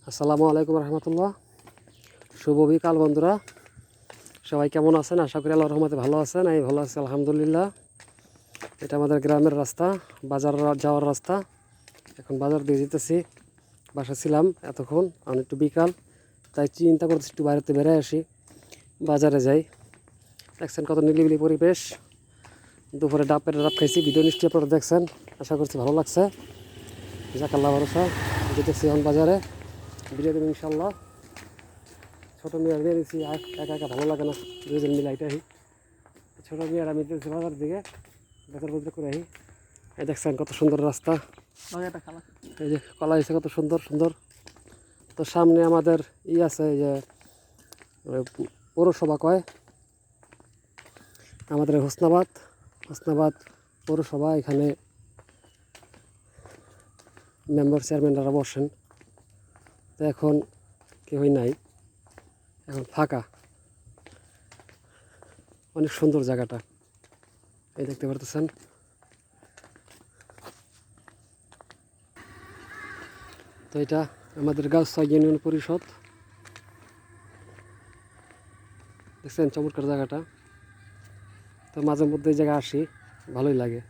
আসসালামু আলাইকুম রহমতুল্লাহ। শুভ বিকাল বন্ধুরা, সবাই কেমন আছেন? আশা করি আল্লাহর রহমতে ভালো আছেন। আমি ভালো আছি আলহামদুলিল্লাহ। এটা আমাদের গ্রামের রাস্তা, বাজার যাওয়ার রাস্তা। এখন বাজার দিয়ে যেতেছি। বাসা ছিলাম এতক্ষণ, এখন একটু বিকাল, তাই চিন্তা করতেছি একটু বাইরেতে বেড়ে আসি, বাজারে যাই। দেখছেন কত নিলিবিলি পরিবেশ। দুপুরে ডাব খাইছি, ভিডিও নিশ্চয়ই আপনারা দেখছেন, আশা করছি ভালো লাগছে। জাকাল্লাহ ভরসা, যেতেছি এখন বাজারে, ভিডিও দেবেন ইনশাল্লাহ। ছোটো মেয়ের দিয়ে দিচ্ছি, একা একা ভালো লাগে না, দুজন মিলে এটাই। ছোটো মেয়ের আমি দিয়েছি বাজার দিকে, বাজার করে আহি। এই দেখছেন কত সুন্দর রাস্তা, এই যে কলা হয়েছে কত সুন্দর সুন্দর। তো সামনে আমাদের আছে, এই যে পৌরসভা কয় আমাদের হোসনাবাদ পৌরসভা। এখানে মেম্বার চেয়ারম্যানরা বসেন। তো এখন কেউই নাই, এখন ফাঁকা। অনেক সুন্দর জায়গাটা, এই দেখতে পারতেছেন। তো এটা আমাদের গাউসা ইউনিয়ন পরিষদ। দেখছেন চমৎকার জায়গাটা। তো মাঝে মধ্যে এই জায়গায় আসি, ভালোই লাগে।